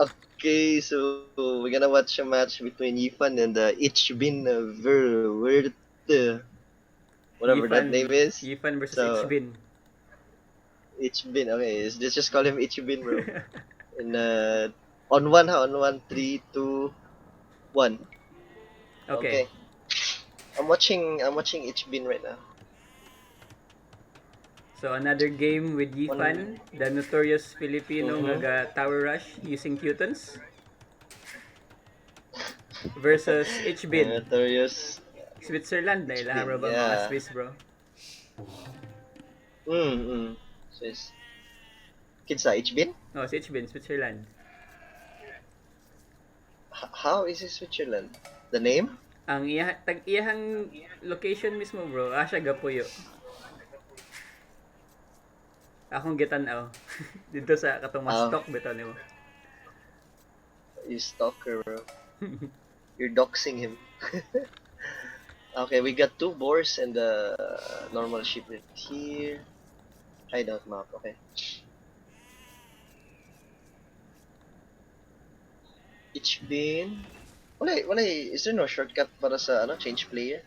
Okay, so we're gonna watch a match between Yifan and Ichbin whatever that Yifan, name is. Yifan versus So Ichbin. Ichbin, okay, let's just call him Ichbin, bro. And on one, ha, on one, three, two, one. Okay. Okay, I'm watching Ichbin right now. So another game with One, Yifan, the notorious Filipino nga mm-hmm. ga tower rush using Qtons versus Ichbin. Notorious Switzerland na ilaha bro Ichbin, ba mga yeah. Swiss bro. Mm-hmm. So it's Kinsa Ichbin? Oh, si Ichbin, Switzerland. How is it Switzerland? The name? Ang iyahang location mismo bro, siya gapuyo. Akong gitan-aw. Dito sa katong mas Oh, stock bitaw nimo. you stalker, bro. You're doxing him. Okay, we got two boars and the normal ship right here. Hideout map, okay. Each bin. Wala, is there no shortcut para sa change player?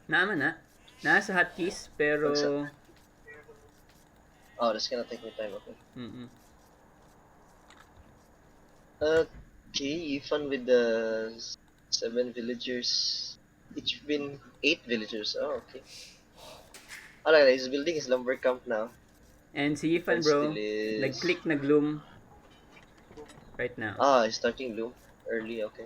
Naaman na. Naa sa hotkeys pero Pag sa, oh, that's gonna take me time, okay. mm. Okay, fun with the 7 villagers. Each bin 8 villagers. Oh, okay. Alright, he's building his lumber camp now. And si Yifan And bro, still is. nag-click na gloom right now. He's starting loom early, okay.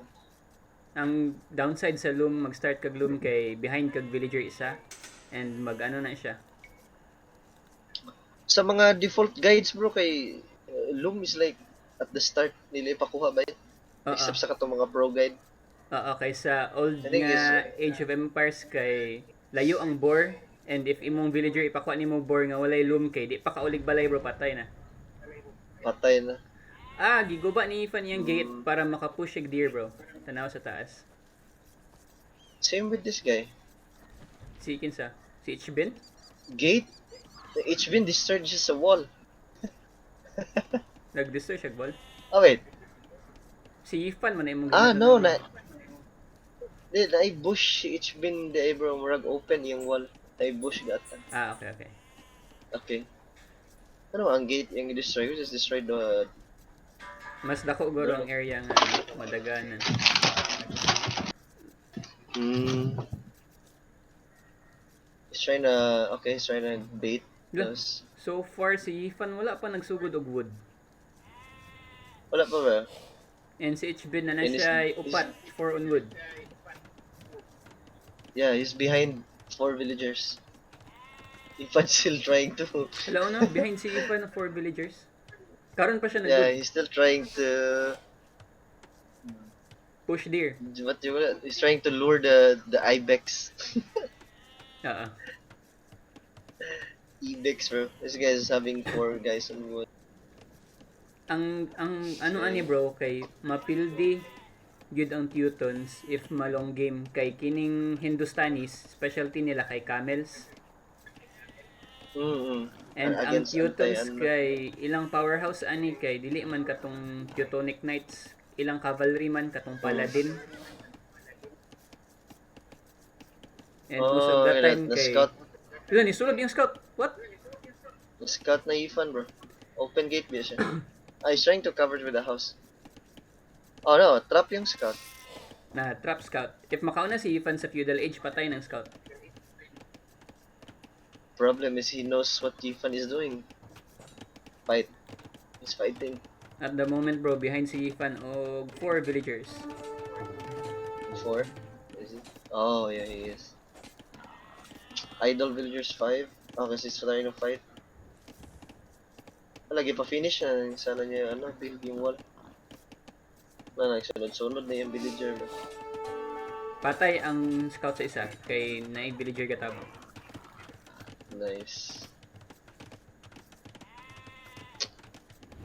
Ang downside sa loom, mag-start kag loom kay behind kag villager isa and mag-ano na siya. Sa mga default guides, bro, kay loom is like at the start nila ipakuha ba yun? Oo. Except sa katong mga pro guide. Oo, kay sa old I think is nga Age of Empires kay layo ang boar and if imong villager ipakuha nimo boar nga walay loom kay di pa kaulig balay bro patay na. patay na. Giguba ni Ifan yung gate para makapush yung deer bro. Tanaw sa taas. Same with this guy. Si Kinsa? Si Ichbin? Gate? The HBN discharges sa wall. Nag-destroy siya ball. Oh, wait. Si Ifan man na imong No, na bush si HBN the bro. Murag open yung wall. Na bush gata. Okay. Okay. Ano ang gate yung destroy? We just destroyed the. Mas dako guro ang area nga madaganan. He's trying to bait us. So far si Ifan wala pa nagsugod og wood. Wala pa ba? And si Ichbin na And siya upat for on wood. Yeah, he's behind 4 villagers. Ifan's still trying to. Hello no, behind si Ifan na 4 villagers. Karon pa siya Yeah, nag he's still trying to. push deer. He's trying to lure the ibex. Oo. Ibex, bro. This guy is having 4 guys on wood. Ang ano ani bro kay mapildi gyud ang Teutons if malong game kay kining Hindustanis specialty nila kay camels. And ang Teutons kay ilang powerhouse ani kay dili man katong Teutonic Knights, ilang cavalry man katong paladin. And most of the time the kay scout. Ilan ni sulod yung scout. What? The scout na Ifan, bro. Open gate ba siya? He's trying to cover it with the house. Oh no, trap yung scout. Na trap scout. If makauna si Ifan sa feudal age, patay ng scout. Problem is he knows what Ifan is doing. Fight. He's fighting. At the moment bro, behind si Ifan og 4 villagers. 4? Is it? Oh yeah, he is. Idle villagers 5. Kasi he's trying to fight. Lagi pa finish na sana niya build yung wall. Nagsunod-sunod na yung villager. Patay ang scout sa isa kay naay villager katabo. Nice.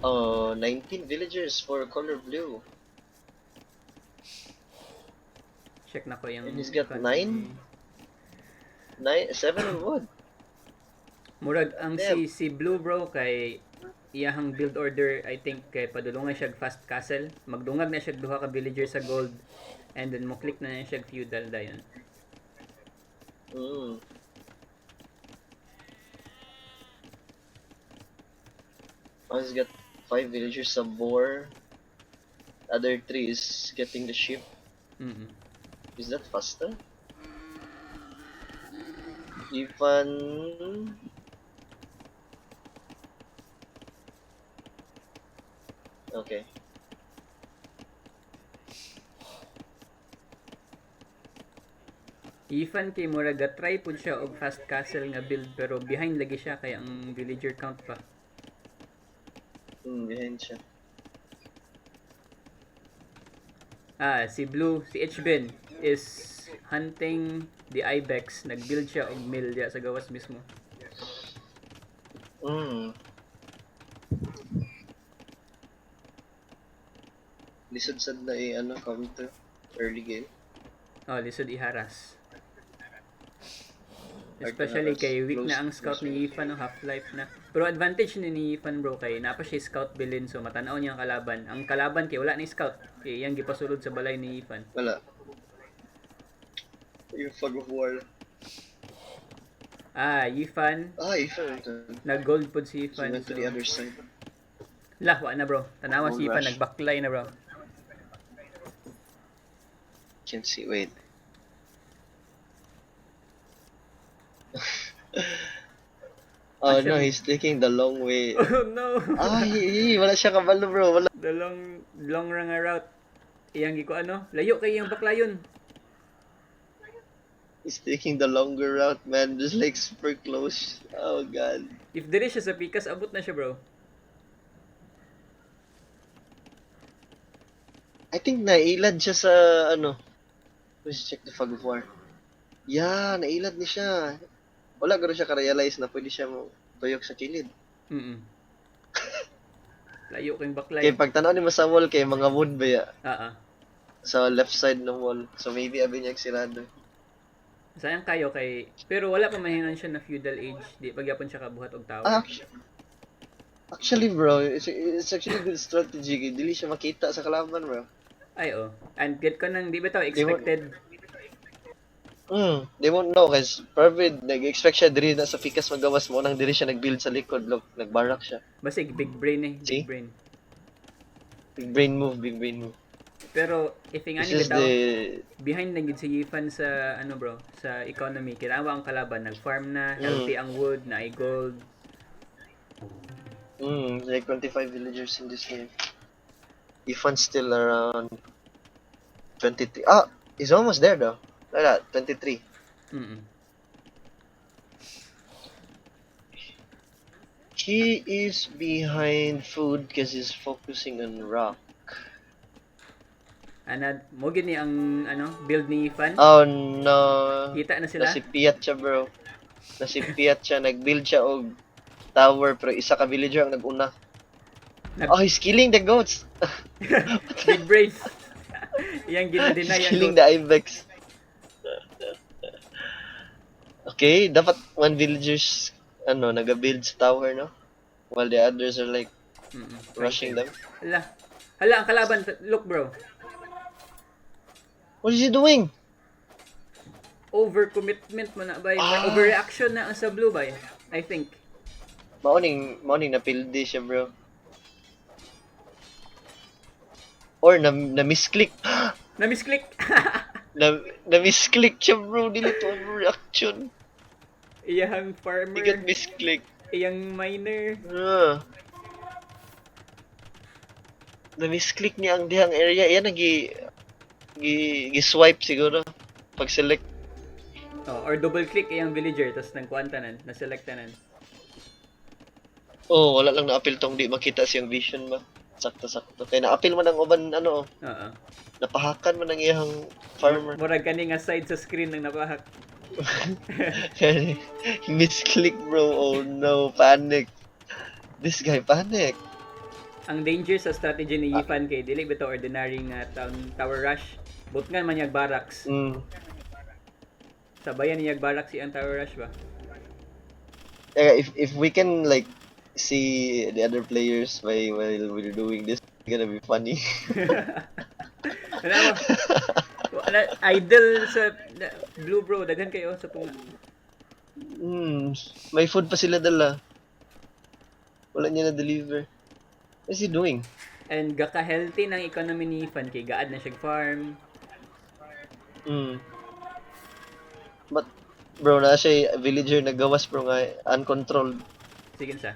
19 villagers for color blue. Check na ko yung And he's got 7 on wood. Murag ang si blue bro kay iyahang build order I think kay padulungan siya fast castle, magdungag na siya duha ka villager sa gold and then mo click na niya siya feudal dayon. Mm. One's got 5 villagers sa boar. Other 3 is getting the ship. Mm. Is that faster? Even okay. Ifan kay mura ga try pud siya og fast castle nga build pero behind lagi siya kay ang villager count pa. Behind siya. Si Blue, si Hben is hunting the ibex. Nag-build siya og mill diya sa gawas mismo. Lisod sad na ano counter early game. Oh, lisod iharas. Especially kay weak na ang scout ni Ifan o Half-Life na. Pero advantage ni Ifan bro kay napa siya scout bilin so matanaw niya ang kalaban. Ang kalaban kay wala ni scout. Kay iyang gipasulod sa balay ni Ifan. Wala. Yung fog of war. Ifan. Ifan. Nag-gold pod si So, Ifan. went to the other side. Lahwa na bro. Tanawa si Gold Ifan rush. nagbaklay na bro. Can't see. Wait. Oh no, he's taking the long way. Oh no. Wala siya kabalo bro. Wala. The long run route. Iyang giko ano? Layo kay iyang baklayon. He's taking the longer route, man. Just like super close. Oh god. If dili siya sa pikas, abot na siya bro. I think nailad siya sa ano. Let's check the fog of war. Yeah, nailad ni siya. Wala garo siya ka-realize na pwede siya mo tuyok sa kilid. Layo kay baklay. Kay pagtanaw ni mo sa wall kay mga wood ba ya? Sa left side ng wall. So maybe abi niya sirado. Sayang kayo kay pero wala pa mahinan siya na feudal age. Di pagyapon siya kabuhat og tower. Actually bro, it's actually good strategy. Dili siya makita sa kalaban bro. Ay and get ko nang di ba to expected. They won't know kasi probably nag-expect siya diri na sa pikas magawas mo nang diri siya nag-build sa likod, look, nagbarak siya. Basig big brain eh, See? big brain. Big brain move. Pero if nga ni This is bitaw the behind na gid si Yifan sa ano bro, sa economy kinawa ang kalaban, nag-farm na, healthy ang wood, na gold. like 25 villagers in this game. Ifan's still around 23. He's almost there though. Like that, 23. He is behind food because he's focusing on rock. Mo gid ni ang ano, build ni Yifan. Oh no. Kita na sila. Nasipiyat siya bro. Nag-build siya og tower pero isa ka villager ang nag-una. He's killing the goats. Big brain. Iyang ginadeny He's ang killing goat. the ibex. Okay, dapat one villagers naga-build sa tower, no? While the others are like rushing them. Hala, ang kalaban, look bro. What is he doing? Overcommitment mo na ba? Overreaction na ang sa blue ba? I think. Morning na-pildi siya, bro. Or na-misclick. Na-misclick. Na-misclick siya, bro. Dili to overreaction. Iyang farmer. He got misclick. Iyang miner. Na-misclick niya ang dihang area. Yan, gi-swipe siguro. Pag-select. Or double click iyang villager, tapos nang kuantanan, na-selectanan. Wala lang na-appeal tong di makita siyang vision ba. Sakto. Kaya na-appeal man ang uban, napahakan man ang iyang farmer. Murag kani nga side sa screen nang napahak. Misclick, bro. Oh no, panic. This guy panic. Ang danger sa strategy ni Yifan kay dili bitaw ordinary nga tower rush. Butngan man yag barracks. Mm. Sabayan niyag barracks ang tower rush ba? If we can like see the other players while we're doing this. It's gonna be funny. Wala mo. Wala, idol sa Blue bro, daghan kayo sa tunga. May food pa sila dala. Wala niya na-deliver. What's he doing? And gaka-healthy ng economy ni Ifan kay gaad na siya farm. But, bro, na siya villager na gawas bro nga uncontrolled. Sige sa.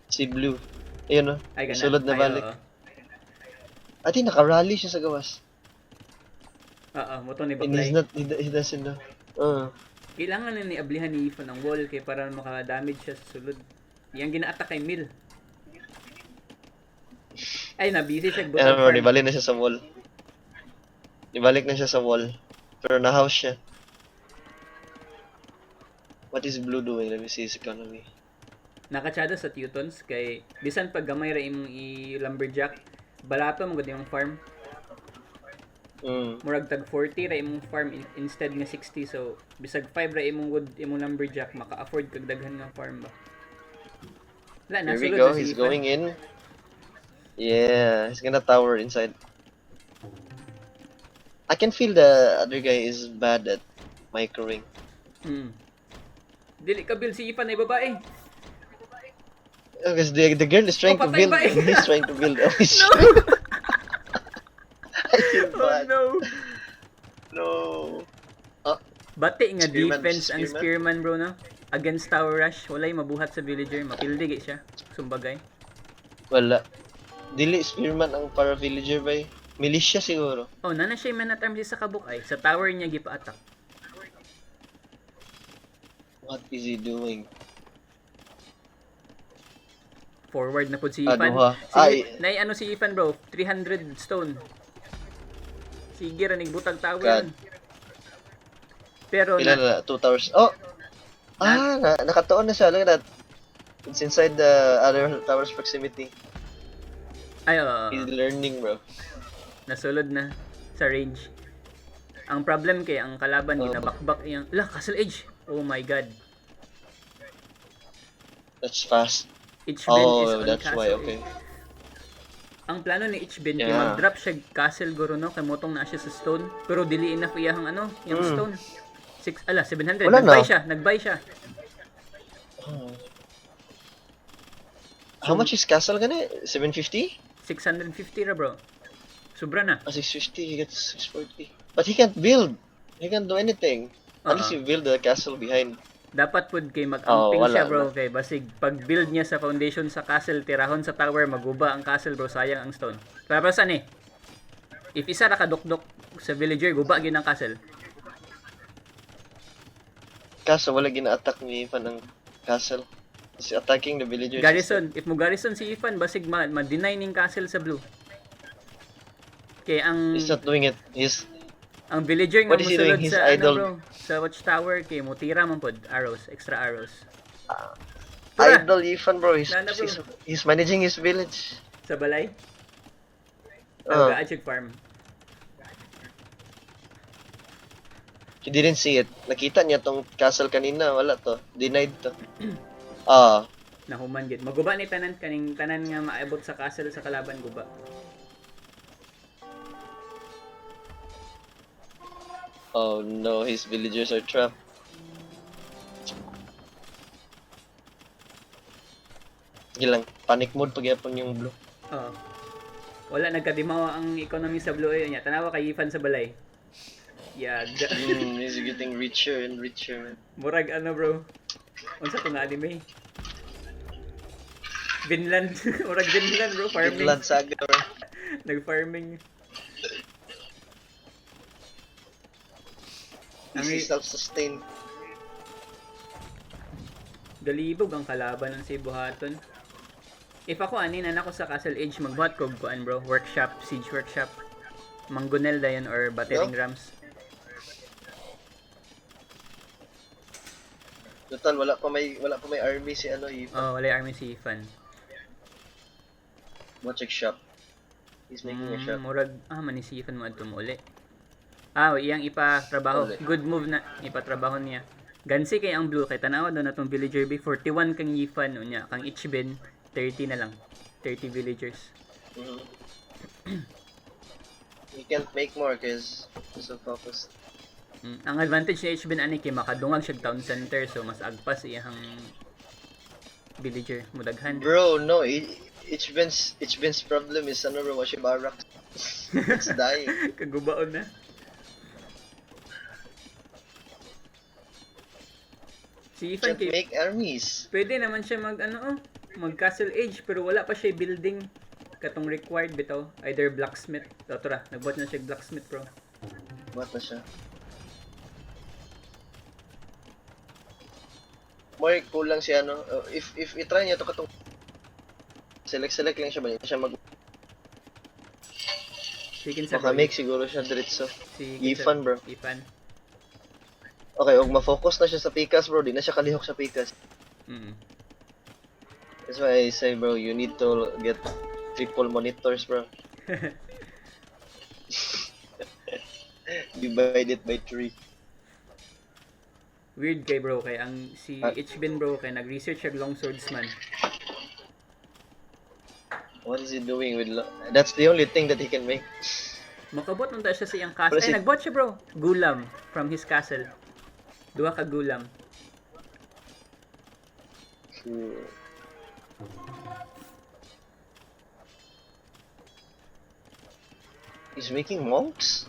Si Blue. Ayun Ay gana. sulod na Ay, balik. oo. Ati, naka-rally siya sa gawas. Oo, mo to ni And he's Baklay. not, he doesn't know. Kailangan na ni ablihan ni Ifan ang wall kay para maka-damage siya sa sulod. Yang gina-attack kay Mil. Ay, na-busy siya. Bro, nibalik na siya sa wall. Nibalik na siya sa wall. Pero na-house siya. What is Blue doing? Let me see his economy. Nakatsada sa Teutons kay bisan pag gamay ra imong i-lumberjack, balato mo gud imong farm. Murag tag 40 ra imong farm instead nga 60, so bisag 5 ra imong wood imong lumberjack maka-afford kag daghan nga farm ba. Wala na Here we sulod go, na si he's Ifan. going in. Yeah, he's gonna tower inside. I can feel the other guy is bad at microwing. Dili ka build si Ifan ay babae. Because the girl is trying to patay build, ba eh? he's trying to build. Oh, he's No. I feel Oh bad. no. No. Bati nga Spearman, defense ang spearman. spearman bro no. Against tower rush, walay mabuhat sa villager, mapildi siya. Sumbagay. Wala. Dili spearman ang para villager ba? Militia siguro. Oh, nana siya man na term sa kabukay. Sa tower niya gipa-attack. What is he doing? Forward na po si Ano Ifan. ha? Ay. Nay si Ifan bro, 300 stone. Sige ra butag tower. God. Pero Pila na? 2 towers. Oh! Nakataon na siya. Look at that. It's inside the other tower's proximity. ay He's learning, bro. nasulod na sa range. Ang problem kay ang kalaban ginabakbak iyang Castle Edge. Oh my god. That's fast. H-Ben is Oh, on that's Castle why, Edge. okay. Ang plano ni H-Ben kay Yeah. mag-drop siya castle guro no kay motong na siya sa stone, pero dili enough iyang yung stone. 700. Wala na. Nag-buy siya. How much is castle gani? 750? 650 ra bro. Sobra na. 650, he gets 640. But he can't build. He can't do anything. Unless you build the castle behind. Dapat pud kay mag-amping wala siya bro na. kay basig pag build niya sa foundation sa castle tirahon sa tower maguba ang castle bro, sayang ang stone. Para saan if isa ra ka dukdok sa villager guba gyud ang castle. Kaso wala gina-attack ni Ifan ng castle. He's attacking the villagers. Garrison, if mo garrison si Ifan basig ma-deny ning castle sa blue. Kay ang He's not doing it. He's ang villager nga What is he mosulod doing? He's sa idle. bro, sa watchtower kay mutira man pod arrows, extra arrows. Tara. idle Ifan, bro. Nana, bro. He's managing his village. Sa balay. Oh. Ga-achig farm. He didn't see it. Nakita niya tong castle kanina. Wala to. Denied to. Nahuman gid. Maguba ni tanan kaning tanan nga maabot sa castle sa kalaban guba. Oh no, his villagers are trapped. Gilang, panic mode pagyapon yung blue. Oo. Wala nagkadimawa ang economy sa Blue Eye niya. Tanawa kay Ifan sa balay. Yag. He's getting richer and richer, man. Murag bro. Unsa to nga anime? Vinland. Murag Vinland bro, farming. Vinland Saga, bro. Nag-farming. Easy self-sustain. Galibog ang kalaban ng si Buhaton. If ako anan ako sa Castle Edge magbuhat ko kuan bro, workshop, siege workshop. Manggunel dayon or battering rams. Total wala pa may army si Ifan. Oh, wala army si Ifan. Mo check shop. He's making a shop. Murag man si Ifan mo adto mo uli. Iyang ipatrabaho. Uli. Good move na ipatrabaho niya. Gansi kay ang blue kay tanawa do natong villager B 41 kang Yifan unya kang Ichiben 30 na lang. 30 villagers. Mhm. You can't make more because you're so focused. Ang advantage ni Ichiben ani kay makadungag siya town center so mas agpas iyang villager mudaghan. Bro, no, Ichiben's problem is ano bro, Washibarak. It's dying. Kagubaon na. Si Ifan Can't kay make armies. pwede naman siya mag castle age pero wala pa siya building katong required bitaw either blacksmith tora nagbuhat na siya blacksmith bro. What na siya? More kulang siya no. If i-try niya to katong select lang siya ba? Siya mag Sige sa make siguro siya diretso. si Ifan bro. Ifan. Okay, og ma-focus na siya sa Picas bro, di na siya kalihok sa Picas. That's why I say bro, you need to get triple monitors bro. Divide it by 3. Weird kay bro kay ang si Ichiben bro kay nag-research siya long swordsman. What is he doing with that's the only thing that he can make. Makabot nun siya sa iyang castle. Pero Ay, nagbot siya bro. Gulam from his castle. Duha ka gulam. He's making monks?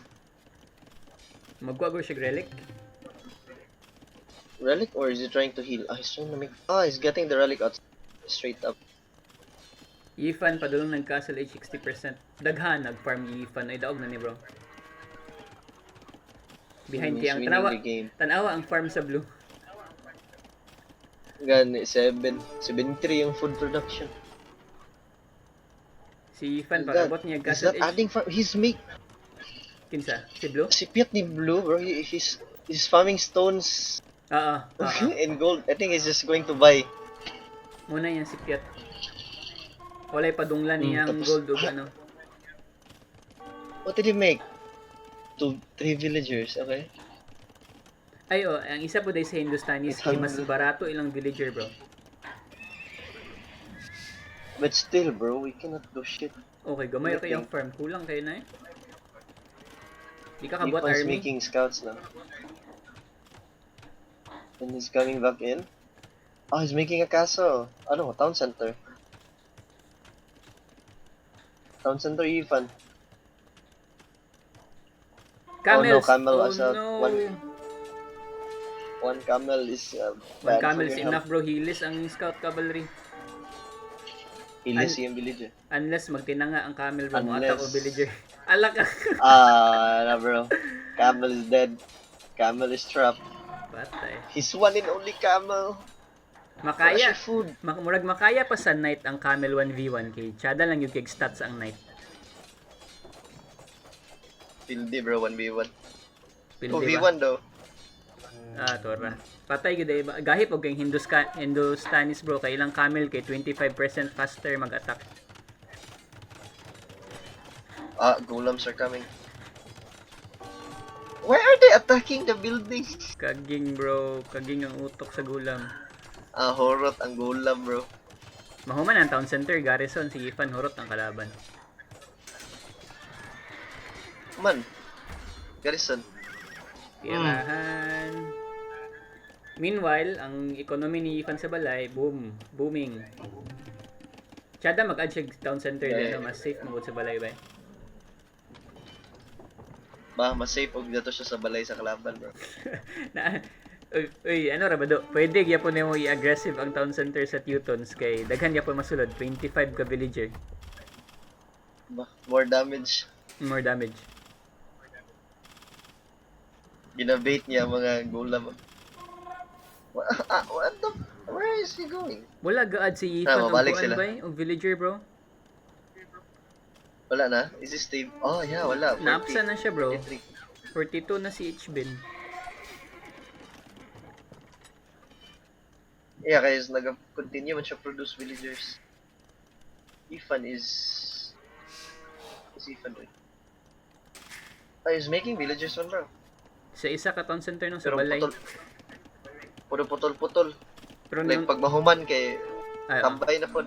Magwagor siya relic. Relic or is he trying to heal? He's trying to make he's getting the relic out straight up. Ifan padulong ng castle age 60%. Daghan nag-farm Ifan ay daog na ni bro. Behind kay ang He's tanawa. winning the game. Tanawa ang farm sa blue. Gani 73 yung food production. Si Ifan Is pagabot niya He's castle not age. adding farm. He's make Kinsa? Si blue? si Piat ni Blue bro. He's farming stones Oo. and gold. I think he's just going to buy. Muna yan si Piat. Walay padunglan niya ang tapos- gold ug ano. What did he make? 3 villagers, okay? Ay ang isa po dahil sa Hindustanis kay mas 800. barato ilang villager bro. But still, bro, we cannot do shit. Okay, gamay Okay. kayong farm. Kulang kayo na eh. Di ka kabot Ipan's army. making scouts now. And he's coming back in. Oh, he's making a castle. Ano, town center. Town center, Ifan. Camels. Oh no, camel oh, as a- no. One camel is One bad camel for is your enough health. bro. Hilis ang scout cavalry. Ilis yung villager. Unless magtinanga ang camel bro. Mga Unless- tao villager. Ala ka. Nah bro. Camel is dead. Camel is trapped. Patay. He's one and only camel. Makaya. Wala siya food. Murag makaya pa sa knight ang camel 1v1 kay Chada lang yung kig stats ang knight. Hindi bro, 1v1. Pildi ba? 2v1 though. Ah, tora. Patay gud ba? Gahip og kay Hindustanis bro kay ilang camel kay 25% faster mag-attack. Golums are coming. Why are they attacking the building? Kaging bro, kaging ang utok sa gulam. Horot ang golem bro. Mahuman ang town center garrison si Ifan horot ang kalaban. Man. Garrison. Tirahan. Meanwhile, ang economy ni Ifan sa balay, booming. Chada mag-add siya town center Yeah. din, no? Mas safe mo sa balay ba? Mas safe og dato siya sa balay sa kalaban bro. Na, uy, ano ra ba do? Pwede gyapon nimo i-aggressive ang town center sa Teutons kay daghan gyapon masulod 25 ka villager, More damage. more damage. Ginabait niya ang mga golem. What the? Where is he going? Wala gaad si Ifan mabalik og sila. kuan ba? Og villager bro. Wala na? Is he stable? Oh yeah, wala. 40, Naapsa na siya bro. 43. 42 na si Ichiben. Yeah, kaya nag-continue man siya produce villagers. Ifan is Ifan doing? He's making villagers man bro. Sa isa ka town center no sa Pero balay. putol. Puro putol-putol. Pero Like, nung... pag mahuman kay, Ay, tambay na po.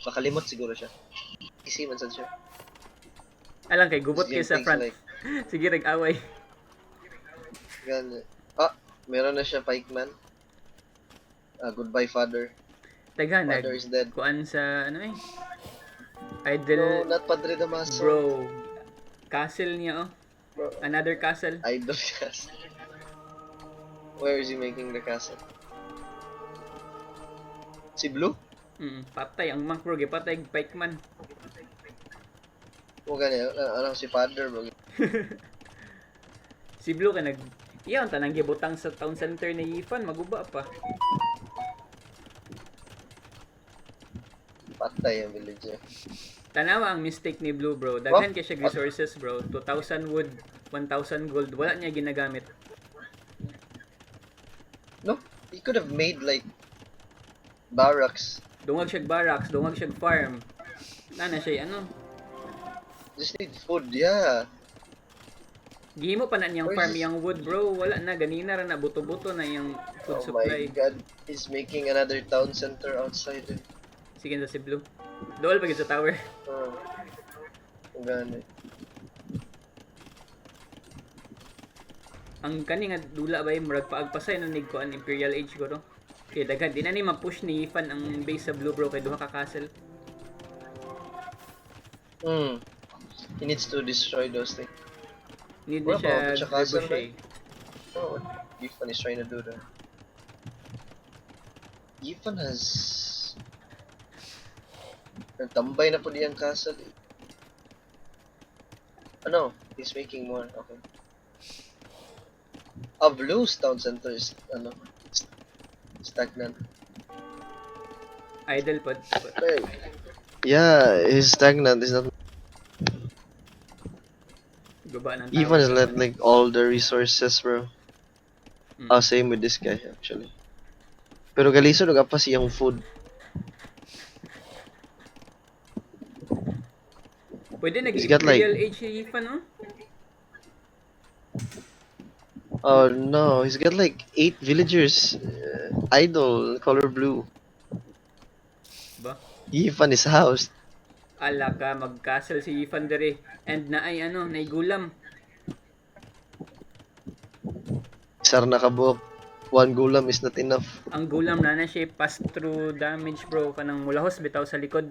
Makalimot siguro siya. Easy man sad siya. alang kay gubot kay Just sa things front. like, Sige, nag-away. gan. Ah, meron na siya pikeman. Goodbye, father. Taga, Father is dead. kuan sa, ano eh, No, idol, not Padre Damaso. bro, castle niya, oh. Bro. Another castle. Idol castle. Where is he making the castle? Si Blue? Patay, ang monk, bro, patay, pikeman. O gani, ano si father, bro. Si Blue ka nag... Iyan, tanang gibutang sa town center ni Ifan, maguba pa. Patay ang villager. Tanawa ang mistake ni Blue, bro. Daghan kay siya resources, bro. 2,000 wood, 1,000 gold. Wala niya ginagamit. No, he could have made like barracks. Dungag siya barracks, dungag siya farm. Nana siya, ano? Just need food, yeah. Gihimo pa na niyang Where's farm this- yung wood, bro. Wala na, ganina ra na, buto-buto na yung food Oh supply. my god, he's making another town center outside. Sige na si Blue. Dool pa sa tower. Oh. O gani. Ang kani nga dula ba yung murag paagpasay na nig ko an Imperial Age ko, no? Kaya daghan, di na ni ma-push ni Ifan ang base sa Blue, bro, kay duha ka castle. He needs to destroy those things. Need Wala na siya pa, siya castle, trebuchet. Oh, Yifan is trying to do that. Yifan has... Tambay na po diyang castle. Ano? He's making more. Okay. Blue's town center is, ano, stagnant. Idle pod. Yeah, he's stagnant. He's not... Gaba ng Yifan has let like all the resources, bro. Same with this guy, actually. Pero galiso, pa siyang food. Pwede He's got, like- nag-Imperial Age si Ifan, no? Oh no, he's got like 8 villagers. Idle, color blue. Ba? Yifan is housed. Ala ka, mag-castle si Ifan dere. And na ay ano, naigulam. Sar nakabuok. 1 gulam is not enough. Ang gulam na siya pass-through damage, bro. Kanang mulahos bitaw sa likod.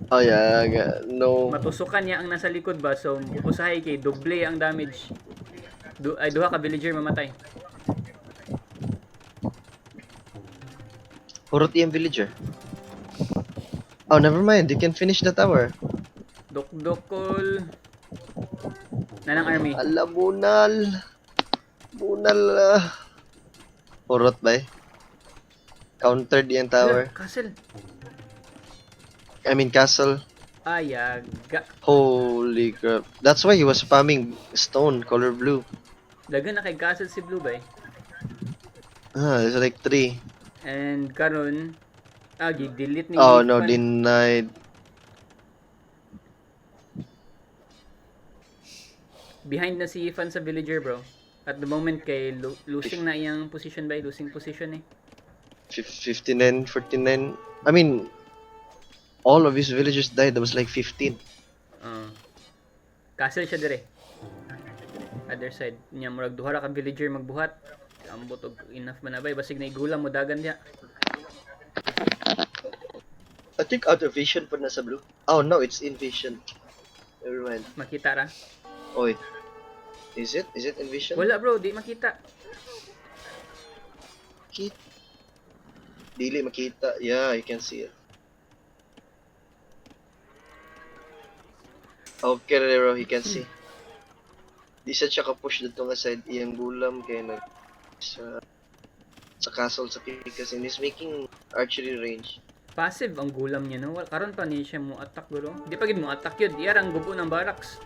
Oh yeah, no. Matusukan niya ang nasa likod ba? So, usahay kay doble ang damage. Duha ka villager mamatay. Hurot yung villager. Oh, never mind. You can finish the tower. Dokdokol. Nanang army. Ala, bunal. Bunal. Hurot ba eh? Countered yung tower. Castle. I mean, castle. Ayaga. Holy crap. That's why he was spamming stone, color blue. Dagan na kay castle si Blue bay. There's like 3. And karon gi-delete ni Oh no, Ifan. denied. Behind na si Ifan sa villager, bro. At the moment kay losing na iyang position by losing position eh. 59, 49. I mean, all of his villagers died. There was like 15. Castle siya dire. Other side. Nya murag duha ra ka villager magbuhat. Ambot og enough man na bay basig na igulam mo dagan diha. I think out of vision pa nasa blue. Oh no, it's in vision. Never mind. Makita ra. Oy. Is it? Is it in vision? Wala bro, di makita. Dili makita. Yeah, you can see it. Okay, Rero, he can see. Di siya ka-push dito nga side iyang gulam kay nag sa castle sa Pikas and he's making archery range. Passive ang gulam niya no. Karon pa ni siya mo attack bro. Di pa gid mo attack yun. Iyar ang gubo ng barracks.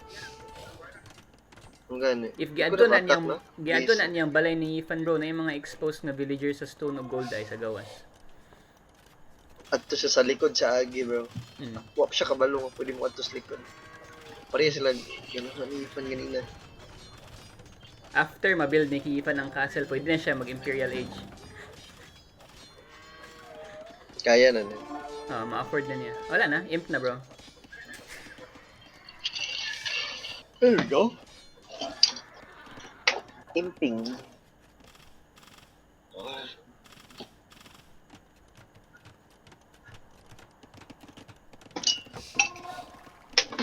Ang gani. If Di giadto ko na na-attack, niyang no? giadto Yes. na niyang balay ni Ifan bro na yung mga exposed na villagers sa stone of gold ay sa gawas. Adto siya sa likod sa agi, bro. Mm. Wap siya kabalo nga pwede mo adto sa likod. Pareha sila gano'n ni Ifan ganina. After mabuild ni Ifan ang castle, pwede na siya mag-Imperial Age. Kaya na. Ma-afford na niya. Wala na, imp na bro. There we go. Imping.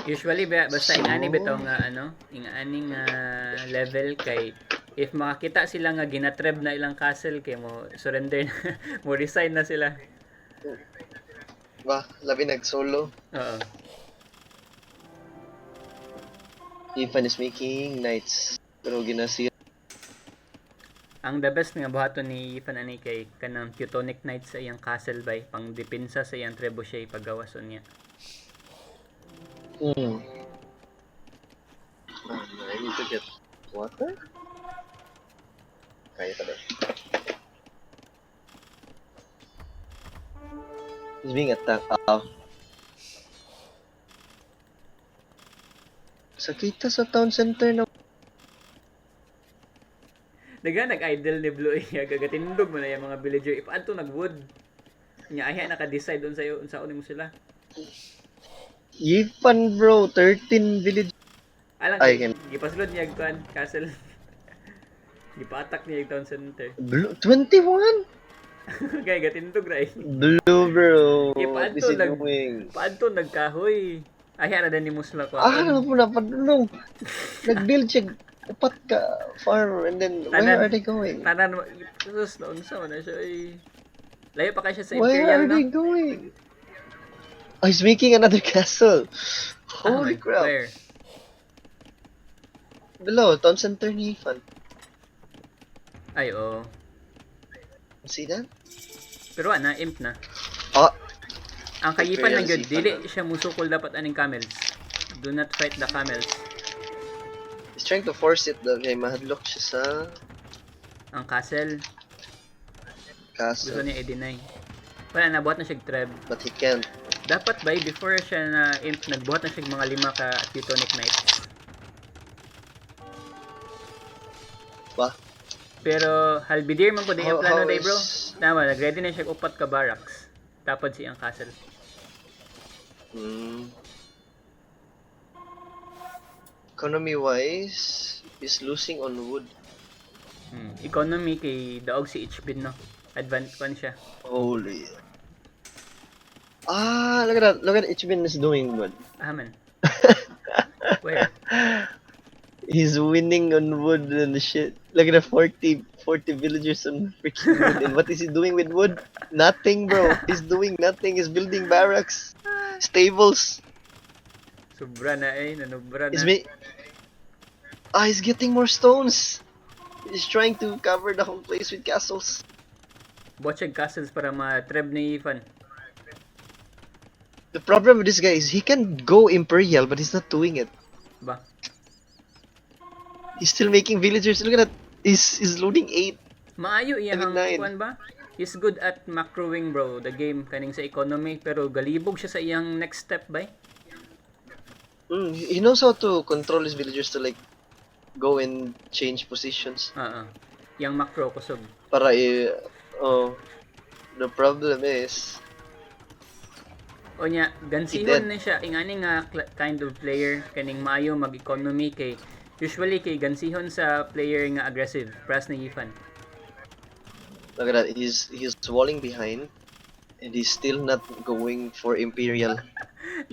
Usually basta ingani bitaw nga ingani nga level kay if makakita sila nga ginatreb na ilang castle kay mo surrender na mo resign na sila. Ba, labi nag-solo. Oo. Ifan is making knights. Pero ginasira. Ang the best nga buhaton ni Ifan ani kay kanang Teutonic Knights sa iyang castle bay pang depensa sa iyang trebuchet paggawason niya. I need to get water? Kaya pa din. He's being attacked. Sakita sa town center na. Daga nag-idle ni Blue iya gagatindog mo na yung mga villager ipaadto nag-wood. Nya aya naka-decide unsa mo sila. Ifan bro, 13 village. Alang Ay, gipasulod niya kuan castle. Gipa-attack niya yung town center. Blue, 21? Kaya gatindog ra eh. Blue bro. What is Ipaadto he doing? paadto nagkahoy. Ay ara din ni musla ko. Ano po na padulong? Nag-build siya upat ka farm and then where are they going? Tanan sus na unsa man na siya ay. Layo pa kay siya sa Where Imperial are no. they going? Oh, he's making another castle. Holy crap. Where? Below, town center ni Ifan. Ay oh. See that? Pero ana imp na. Oh, Ang kayipan Imperial lang gyud Ifan dili na. siya musukol dapat aning camels. Do not fight the camels. he's trying to force it daw kay mahadlok siya sa Ang castle gusto castle. niya i-deny. Wala nabuhat na siya treb. But he can't. Dapat ba before siya na imp nagbuhat na siya mga 5 ka Teutonic Knights. Ba? Pero halbidir man po din yung plano How day bro. is- Tama, nag-ready na siya upat ka barracks. Tapos siyang castle. Economy wise, he's losing on wood. Economy kay daog si HB no. Advance one siya. Holy. Look at that. Look at Ichibin is doing good. Man. Where? He's winning on wood and shit. Look at the 40 villagers on freaking wood. And what is he doing with wood? Nothing, bro. He's doing nothing. He's building barracks, stables. Sobra na nanubra na. He's getting more stones. He's trying to cover the whole place with castles. Botchag castles para ma-treb ni Ifan. The problem with this guy is he can go imperial, but he's not doing it. Ba? He's still making villagers. Look at that. He's loading 8. Maayo iyang Nine. kuan ba? He's good at macroing bro, the game kaning sa economy pero galibog siya sa iyang next step ba? He knows how to control his villagers to like go and change positions. Yang macro kusog. Para the problem is O nya, He gansihon dead. na siya ingani nga kind of player kaning maayo mag-economy kay usually kay gansihon sa player nga aggressive, pras na Ifan. look at that. He's walling behind, and he's still not going for imperial.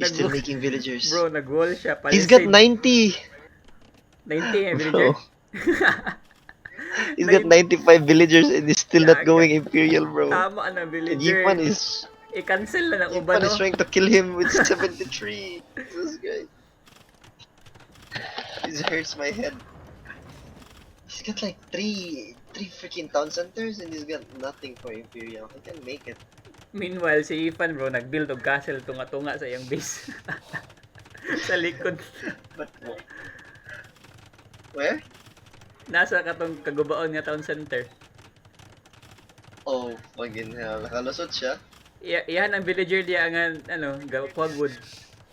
He's still Nag- making villagers. Bro, nag-wall siya. He's got Palisade. 90. 90 eh, Bro. villager. He's got 95 villagers, and he's still not Yaga. going imperial, bro. Tama na And villager. Ifan is I-cancel na ng uban Ifan no. is trying to kill him with 73. This guy. This hurts my head. He's got like three freaking town centers, and he's got nothing for imperial. He can make it. Meanwhile, si Ifan bro, nag-build og castle tunga-tunga sa iyang base. sa likod. But where? Nasa katong kagubaon nga town center. Oh, fucking hell. Nakalusot siya. Iyan ang villager diya nga Quagwood.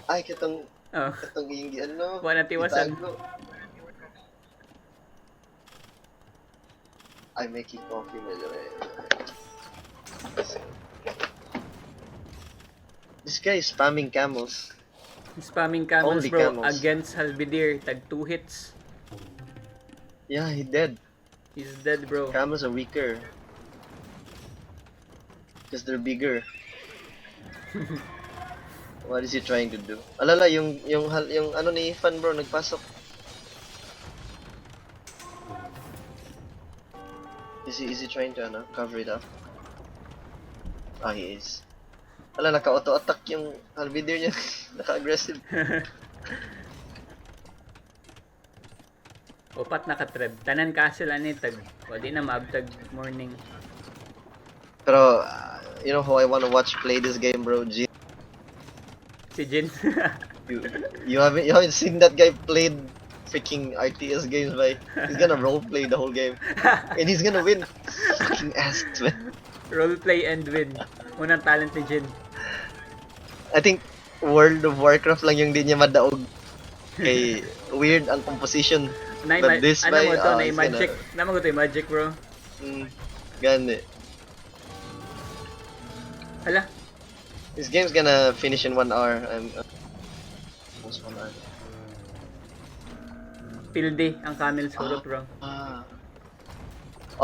Ay, katong Oh. yung ano. Wala tiwasan. itago. I'm making coffee by the way. This guy is spamming camels. Spamming camels, Only bro, camels. against Halbidir. Tag 2 hits. Yeah, he dead. He's dead, bro. Camels are weaker. Because they're bigger. What is he trying to do? Alala, yung ano ni Fan bro, nagpasok. Is he trying to cover it up? Ah, he is. Ala, naka-auto-attack yung Halvidir niya. Naka-aggressive. Upat naka-treb. Tanan castle ani tag. Wadi na maabtag morning. Pero, you know how I wanna watch play this game, bro? Si Jin. You haven't seen that guy played freaking RTS games, by. He's gonna roleplay the whole game. And he's gonna win. Fucking ass, man. Roleplay and win. Unang talent ni Jin. I think World of Warcraft lang yung di niya madaog. Kay weird ang composition. But this ano by, mo to, na he's magic. gonna- Naman ko to, magic, bro. Gani. Hala, This game's gonna finish in 1 hour. Almost 1 hour. pilde ang camels ko, bro. Ah.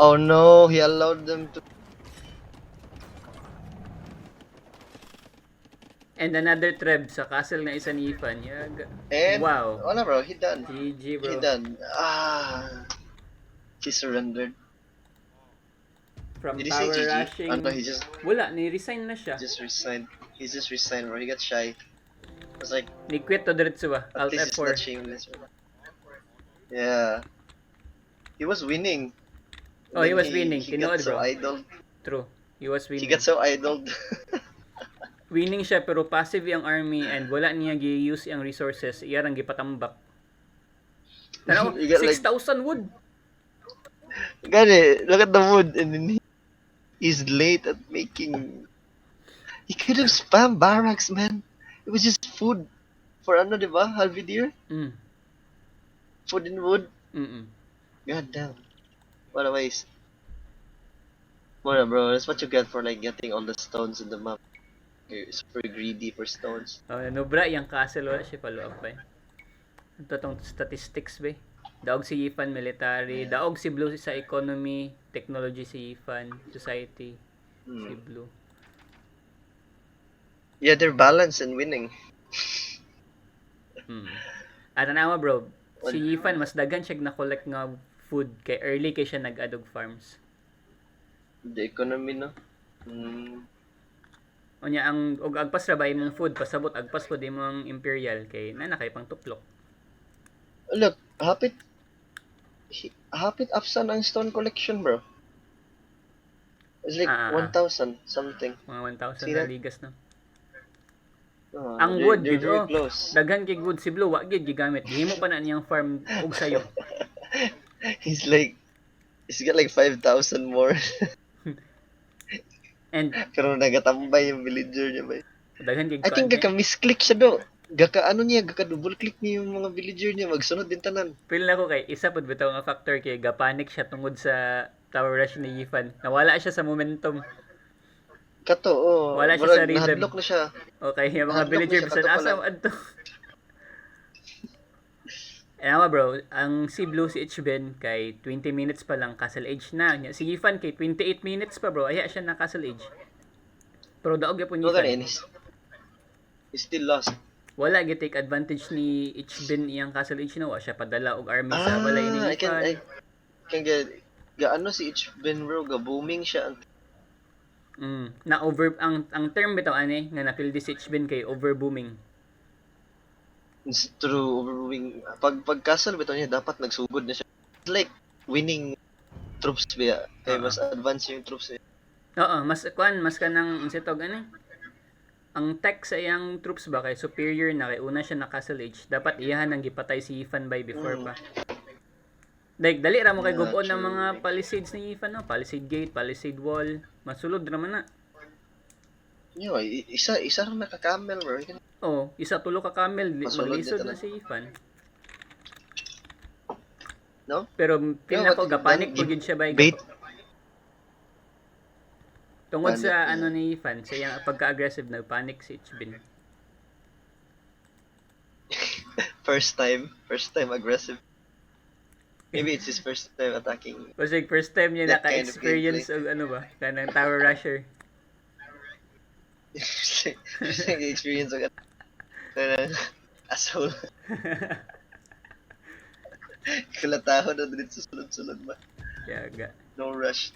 Oh no, he allowed them to. And another treb sa castle na isa ni Ifan. And Wow. wala bro, he done. GG, He bro. done. He surrendered. From Did he say power GG? rushing. Ano, he just Wala, ni-resign na siya. resigned. He just resigned, bro. He got shy. I was like, Ni-quit to diretso ba? at Alt least it's F4. not shameless, bro. Yeah. He was winning. Oh, he Then was winning. He Tinood, got so bro. idled. True. He was He winning. got so idled. Winning siya pero passive yung army and wala niya gi-use yung resources. Iyarang gipatambak. Tanaw, You got like 6,000 wood. Got it. Look at the wood, and then he's late at making. He could have spammed barracks, man. It was just food for ano, diba? Halvidir? Mm. Food and wood. Mm-mm. God damn. What a waste. Mora, bro. That's what you get for like getting all the stones in the map. You're super greedy for stones. Oh, nobra yung castle wala siya follow up pa. Ito tong statistics ba? Daog si Ifan military, daog si Blue sa economy, technology si Ifan, society si Blue. Yeah, they're balanced and winning. At nawa bro, si Ifan mas daghan siya na collect nga food kay early kay siya nag-adog farms. The economy, no? Unya ang og agpas ra ba imong food pasabot agpas pud imong imperial kay na kay pang tuplok. Look, hapit upsan ang stone collection, bro. It's like 1,000 something. Mga 1,000 See na that? ligas na. Ang They're- wood they're gid very oh. close. Daghan kay wood si Blue wa gid gigamit. Gihimo pa na niyang farm og sayo. He's got like 5,000 more. And Pero nagatambay yung villager niya, ba? daghan kay I think gaka-misclick siya do. Gaka-double click niya yung mga villager niya. Magsunod din tanan. feel na ko kay isa pud bitaw nga factor kay gapanic siya tungod sa tower rush ni Yifan. Nawala siya sa momentum. Kato, oh. Wala siya sa Murag rhythm. nahadlok na siya. Okay, yung mga Nahadlok villager mo siya, bisan kato asa pala. adto. Ano bro, ang si Blue si Ichben kay 20 minutes pa lang Castle Age na. Si Yifan kay 28 minutes pa bro. Aya siya na Castle Age. Pero daog gyapon No, Yifan. he's still lost. Wala gi take advantage ni Ichben iyang Castle Age na wa siya padala og army sa balay ni I Yifan. can get gaano si Ichben, bro, ga-booming siya. Na over ang term bitaw ani nga napil di si Ichben kay overbooming. It's true, overwhelming. Pag castle bitaw niya, dapat nagsugod na siya. It's like winning troops ba? Kaya mas advanced yung troops niya. Oo, mas kanang insitog ani. Ang tech sa iyang troops ba kay superior na kay una siya na Castle Age. Dapat iyahan ang gipatay si Yifan by before pa. Like dali ra mo kay Yeah, gubon ng true. mga palisades ni Yifan no, palisade gate, palisade wall, masulod ra man na. Yo, isa ra naka-camel, bro. Oh, isa tulo ka camel, Masulod maglisod dito na na. si Yifan. No? Pero feel Yeah, na ko what- gapanik then, po gid siya by Bait Tungod Panic sa na. ano ni Fan, sa iyang pagka-aggressive na panic si Ichbin. First time aggressive. Maybe it's his first time attacking Kasi first time niya that kind of gameplay. naka-experience og ano ba, kanang Tower Rusher. Experience of kanang asshole. Kalatahon na dito sa sulod-sulod ba? Yaga. No rush.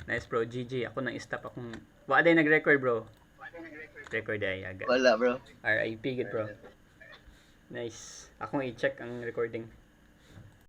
Nice bro, GG. Ako nang stop akong... Wa day nag-record bro. Record ay yaga. Wala bro. RIP gid bro. Nice. Akong i-check ang recording.